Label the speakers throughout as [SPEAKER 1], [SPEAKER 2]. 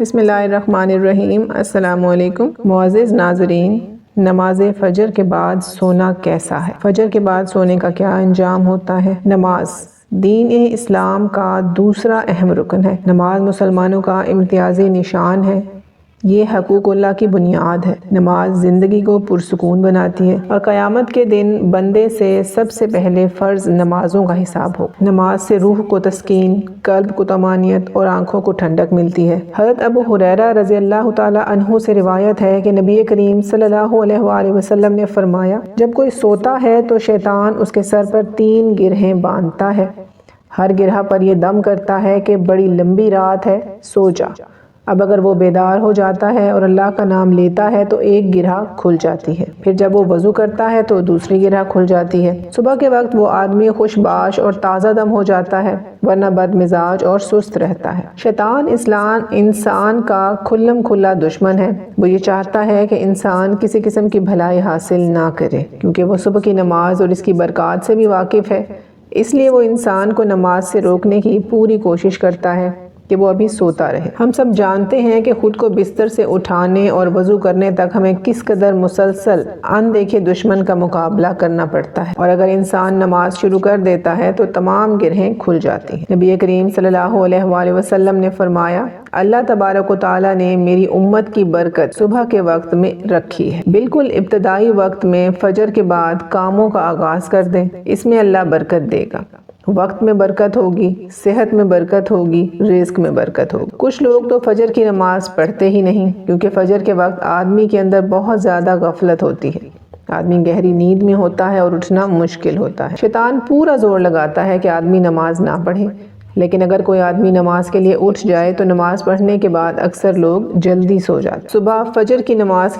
[SPEAKER 1] بسم اللہ الرحمن الرحیم۔ السلام علیکم معزز ناظرین، نماز فجر کے بعد سونا کیسا ہے؟ فجر کے بعد سونے کا کیا انجام ہوتا ہے؟ نماز دین اسلام کا دوسرا اہم رکن ہے۔ نماز مسلمانوں کا امتیازی نشان ہے، یہ حقوق اللہ کی بنیاد ہے۔ نماز زندگی کو پرسکون بناتی ہے اور قیامت کے دن بندے سے سب سے پہلے فرض نمازوں کا حساب ہو۔ نماز سے روح کو تسکین، قلب کو طمانینت اور آنکھوں کو ٹھنڈک ملتی ہے۔ حضرت ابو ہریرہ رضی اللہ تعالی عنہ سے روایت ہے کہ نبی کریم صلی اللہ علیہ وآلہ وسلم نے فرمایا، جب کوئی سوتا ہے تو شیطان اس کے سر پر 3 گرہیں باندھتا ہے، ہر گرہ پر یہ دم کرتا ہے کہ بڑی لمبی رات ہے، سو جا۔ اب اگر وہ بیدار ہو جاتا ہے اور اللہ کا نام لیتا ہے تو ایک گرہ کھل جاتی ہے، پھر جب وہ وضو کرتا ہے تو دوسری گرہ کھل جاتی ہے۔ صبح کے وقت وہ آدمی خوش باش اور تازہ دم ہو جاتا ہے، ورنہ بد مزاج اور سست رہتا ہے۔ شیطان انسان کا کھلم کھلا دشمن ہے۔ وہ یہ چاہتا ہے کہ انسان کسی قسم کی بھلائی حاصل نہ کرے، کیونکہ وہ صبح کی نماز اور اس کی برکات سے بھی واقف ہے، اس لیے وہ انسان کو نماز سے روکنے کی پوری کوشش کرتا ہے کہ وہ ابھی سوتا رہے۔ ہم سب جانتے ہیں کہ خود کو بستر سے اٹھانے اور وضو کرنے تک ہمیں کس قدر مسلسل اندیکھے دشمن کا مقابلہ کرنا پڑتا ہے، اور اگر انسان نماز شروع کر دیتا ہے تو تمام گرہیں کھل جاتی ہیں۔ نبی کریم صلی اللہ علیہ وآلہ وسلم نے فرمایا، اللہ تبارک و تعالیٰ نے میری امت کی برکت صبح کے وقت میں رکھی ہے۔ بالکل ابتدائی وقت میں فجر کے بعد کاموں کا آغاز کر دیں، اس میں اللہ برکت دے گا۔ وقت میں برکت ہوگی، صحت میں برکت ہوگی، رزق میں برکت ہوگی۔ کچھ لوگ تو فجر کی نماز پڑھتے ہی نہیں، کیونکہ فجر کے وقت آدمی کے اندر بہت زیادہ غفلت ہوتی ہے، آدمی گہری نیند میں ہوتا ہے اور اٹھنا مشکل ہوتا ہے۔ شیطان پورا زور لگاتا ہے کہ آدمی نماز نہ پڑھے، لیکن اگر کوئی آدمی نماز کے لیے اٹھ جائے تو نماز پڑھنے کے بعد اکثر لوگ جلدی سو جاتے۔ صبح فجر کی نماز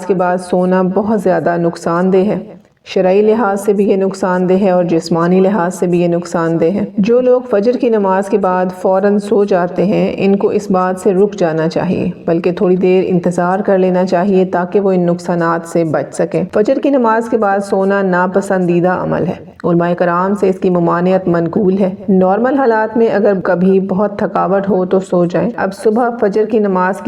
[SPEAKER 1] کے بعد سونا بہت زیادہ نقصان دہ ہے۔ شرعی لحاظ سے بھی یہ نقصان دہ ہے اور جسمانی لحاظ سے بھی یہ نقصان دہ ہے۔ جو لوگ فجر کی نماز کے بعد فوراً سو جاتے ہیں، ان کو اس بات سے رک جانا چاہیے، بلکہ تھوڑی دیر انتظار کر لینا چاہیے تاکہ وہ ان نقصانات سے بچ سکیں۔ فجر کی نماز کے بعد سونا ناپسندیدہ عمل ہے، علماء کرام سے اس کی ممانعت منقول ہے۔ نارمل حالات میں اگر کبھی بہت تھکاوٹ ہو تو سو جائیں۔ اب صبح فجر کی نماز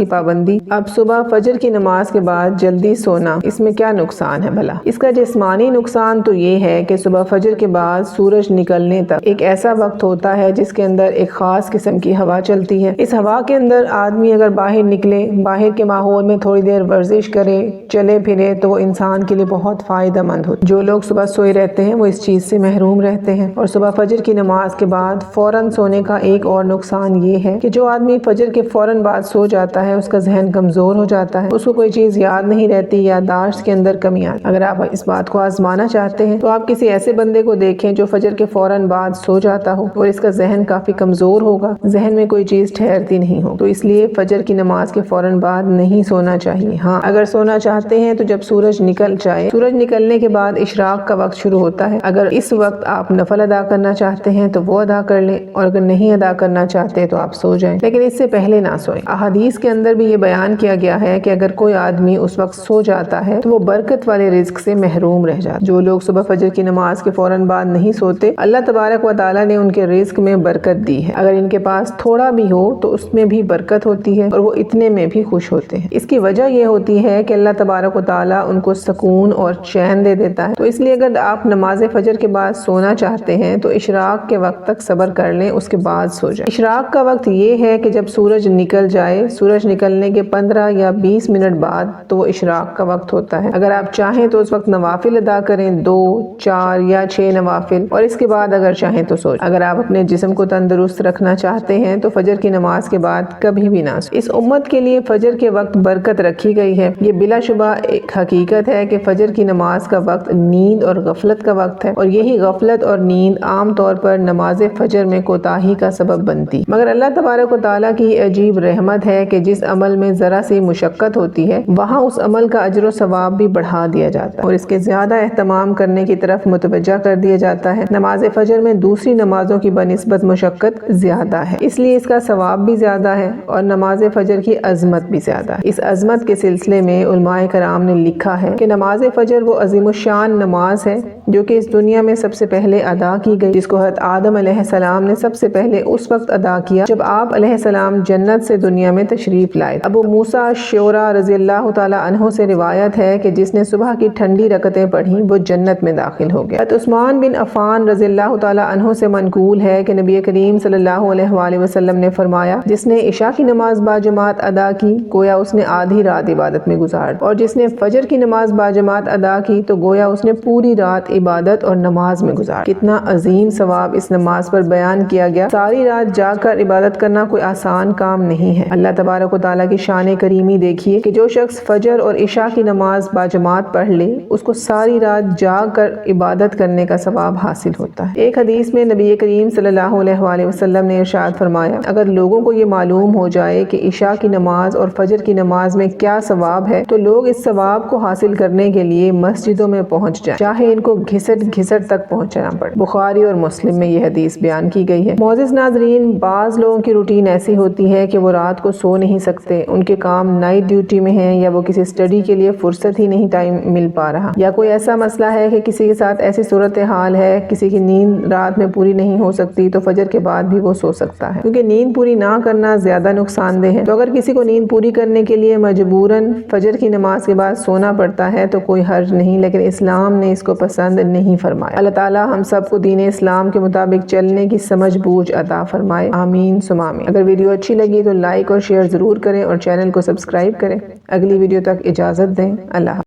[SPEAKER 1] کے بعد جلدی سونا، اس میں کیا نقصان ہے بھلا؟ اس کا جسمانی نقصان تو یہ ہے کہ صبح فجر کے بعد سورج نکلنے تک ایک ایسا وقت ہوتا ہے جس کے اندر ایک خاص قسم کی ہوا چلتی ہے۔ اس ہوا کے اندر آدمی اگر باہر نکلے، باہر کے ماحول میں تھوڑی دیر ورزش کرے، چلے پھرے، تو وہ انسان کے لیے بہت فائدہ مند ہوتا ہے۔ جو لوگ صبح سوئے رہتے ہیں وہ اس چیز سے محروم رہتے ہیں۔ اور صبح فجر کی نماز کے بعد فوراً سونے کا ایک اور نقصان یہ ہے کہ جو آدمی فجر کے فوراً بعد سو جاتا ہے اس کا ذہن کمزور ہو جاتا ہے، اس کو کوئی چیز یاد نہیں رہتی، یادداشت کے اندر کمی آتی ہے۔ اگر آپ اس بات کو آزمانا چاہتے ہیں تو آپ کسی ایسے بندے کو دیکھیں جو فجر کے فوراً بعد سو جاتا ہو اور اس کا ذہن کافی کمزور ہوگا، ذہن میں کوئی چیز ٹھہرتی نہیں ہو، تو اس لیے فجر کی نماز کے فوراً بعد نہیں سونا چاہیے۔ ہاں، اگر سونا چاہتے ہیں تو جب سورج نکل جائے، سورج نکلنے کے بعد اشراق کا وقت شروع ہوتا ہے، اگر اس وقت آپ نفل ادا کرنا چاہتے ہیں تو وہ ادا کر لیں، اور اگر نہیں ادا کرنا چاہتے تو آپ سو جائیں، لیکن اس سے پہلے نہ سوئیں۔ احادیث کے اندر بھی یہ بیان کیا گیا ہے کہ اگر کوئی آدمی اس وقت سو جاتا ہے تو وہ برکت والے رزق سے محروم رہ جاتا ہے۔ جو لوگ صبح فجر کی نماز کے فوراً بعد نہیں سوتے، اللہ تبارک و تعالیٰ نے ان کے رزق میں برکت دی ہے۔ اگر ان کے پاس تھوڑا بھی ہو تو اس میں بھی برکت ہوتی ہے اور وہ اتنے میں بھی خوش ہوتے ہیں۔ اس کی وجہ یہ ہوتی ہے کہ اللہ تبارک و تعالیٰ ان کو سکون اور چین دے دیتا ہے۔ تو اس لیے اگر آپ نماز فجر کے بعد سونا چاہتے ہیں تو اشراق کے وقت تک صبر کر لیں، اس کے بعد سو جائیں۔ اشراق کا وقت یہ ہے کہ جب سورج نکل جائے، سورج نکلنے کے 15 یا 20 منٹ بعد تو وہ اشراق کا وقت ہوتا ہے۔ اگر آپ چاہیں تو اس وقت نوافل ادا کریں، 2، 4 یا 6 نوافل، اور اس کے بعد اگر چاہیں تو سو جائیں۔ اگر آپ اپنے جسم کو تندرست رکھنا چاہتے ہیں تو فجر کی نماز کے بعد کبھی بھی نہ سوئیں۔ اس امت کے لیے فجر کے وقت برکت رکھی گئی ہے۔ یہ بلا شبہ ایک حقیقت ہے کہ فجر کی نماز کا وقت نیند اور غفلت کا وقت ہے، اور یہی غفلت اور نیند عام طور پر نماز فجر میں کوتاہی کا سبب بنتی۔ مگر اللہ تبارک و تعالیٰ کی عجیب رحمت ہے کہ جس عمل میں ذرا سی مشقت ہوتی ہے وہاں اس عمل کا اجر و ثواب بھی بڑھا دیا جاتا ہے اور اس کے زیادہ اہتمام کرنے کی طرف متوجہ کر دیا جاتا ہے۔ نماز فجر میں دوسری نمازوں کی بنسبت مشقت زیادہ ہے، اس لیے اس کا ثواب بھی زیادہ ہے اور نماز فجر کی عظمت بھی زیادہ ہے۔ اس عظمت کے سلسلے میں علماء کرام نے لکھا ہے کہ نماز فجر وہ عظیم الشان نماز ہے جو کہ اس دنیا میں سب سے پہلے ادا کی گئی، جس کو حضرت آدم علیہ السلام نے سب سے پہلے اس وقت ادا کیا جب آپ علیہ السلام جنت سے دنیا میں تشریف لائے۔ ابو موسیٰ شعرا رضی اللہ تعالی عنہ سے روایت ہے کہ جس نے صبح کی ٹھنڈی رکعتیں پڑھی وہ جنت میں داخل ہو گیا۔ حضرت عثمان بن عفان رضی اللہ تعالی عنہ سے منقول ہے کہ نبی کریم صلی اللہ علیہ وآلہ وسلم نے فرمایا، جس نے عشاء کی نماز باجماعت ادا کی گویا اس نے آدھی رات عبادت میں گزار دی، اور جس نے فجر کی نماز باجماعت ادا کی تو گویا اس نے پوری رات عبادت اور نماز میں گزار۔ کتنا عظیم ثواب اس نماز پر بیان کیا گیا۔ ساری رات جاگ کر عبادت کرنا کوئی آسان کام نہیں ہے۔ اللہ تبارک و تعالیٰ کی شان کریمی دیکھیے کہ جو شخص فجر اور عشاء کی نماز باجماعت پڑھ لے اس کو ساری رات جاگ کر عبادت کرنے کا ثواب حاصل ہوتا ہے۔ ایک حدیث میں نبی کریم صلی اللہ علیہ وآلہ وسلم نے ارشاد فرمایا، اگر لوگوں کو یہ معلوم ہو جائے کہ عشاء کی نماز اور فجر کی نماز میں کیا ثواب ہے تو لوگ اس ثواب کو حاصل کرنے کے لیے مسجدوں میں پہنچ جائیں، چاہے ان کو گھسٹ گھسٹ تک پہنچنا پڑے۔ بخاری اور مسلم میں یہ حدیث بیان کی گئی ہے۔ معزز ناظرین، بعض لوگوں کی روٹین ایسی ہوتی ہے کہ وہ رات کو سو نہیں سکتے، ان کے کام نائٹ ڈیوٹی میں ہیں یا وہ کسی اسٹڈی کے لیے فرصت ہی نہیں ٹائم مل پا رہا، یا کوئی ایسا مسئلہ ہے کہ کسی کے ساتھ ایسی صورتحال ہے کسی کی نیند رات میں پوری نہیں ہو سکتی تو فجر کے بعد بھی وہ سو سکتا ہے، کیونکہ نیند پوری نہ کرنا زیادہ نقصان دہ ہے۔ تو اگر کسی کو نیند پوری کرنے کے لیے مجبوراً فجر کی نماز کے بعد سونا پڑتا ہے تو کوئی حرج نہیں، لیکن اسلام نے اس کو پسند نہیں فرمایا۔ اللہ تعالیٰ ہم سب کو دین اسلام کے مطابق چلنے کی سمجھ بوجھ عطا فرمائے، آمین ثم آمین۔ اگر ویڈیو اچھی لگی تو لائک اور شیئر ضرور کریں اور چینل کو سبسکرائب کریں۔ اگلی ویڈیو تک اجازت دیں، اللہ حافظ۔